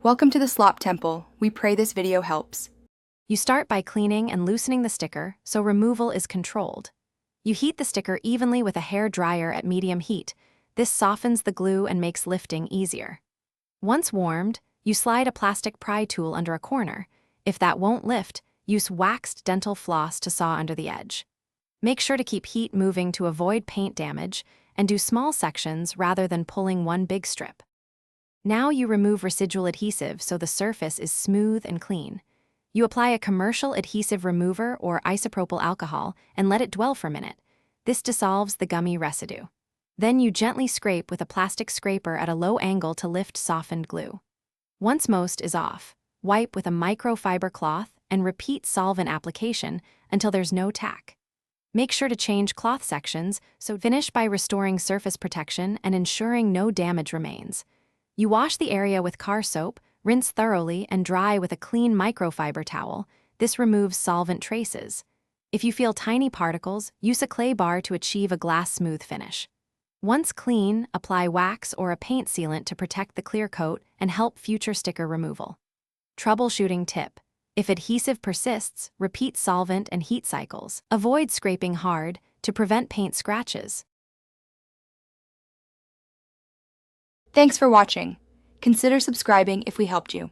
Welcome to the Slop Temple. We pray this video helps. You start by cleaning and loosening the sticker so removal is controlled. You heat the sticker evenly with a hair dryer at medium heat. This softens the glue and makes lifting easier. Once warmed, you slide a plastic pry tool under a corner. If that won't lift, use waxed dental floss to saw under the edge. Make sure to keep heat moving to avoid paint damage and do small sections rather than pulling one big strip. Now you remove residual adhesive so the surface is smooth and clean. You apply a commercial adhesive remover or isopropyl alcohol and let it dwell for a minute. This dissolves the gummy residue. Then you gently scrape with a plastic scraper at a low angle to lift softened glue. Once most is off, wipe with a microfiber cloth and repeat solvent application until there's no tack. Make sure to change cloth sections, so finish by restoring surface protection and ensuring no damage remains. You wash the area with car soap, rinse thoroughly, and dry with a clean microfiber towel. This removes solvent traces. If you feel tiny particles, use a clay bar to achieve a glass-smooth finish. Once clean, apply wax or a paint sealant to protect the clear coat and help future sticker removal. Troubleshooting tip: if adhesive persists, repeat solvent and heat cycles. Avoid scraping hard to prevent paint scratches. Thanks for watching. Consider subscribing if we helped you.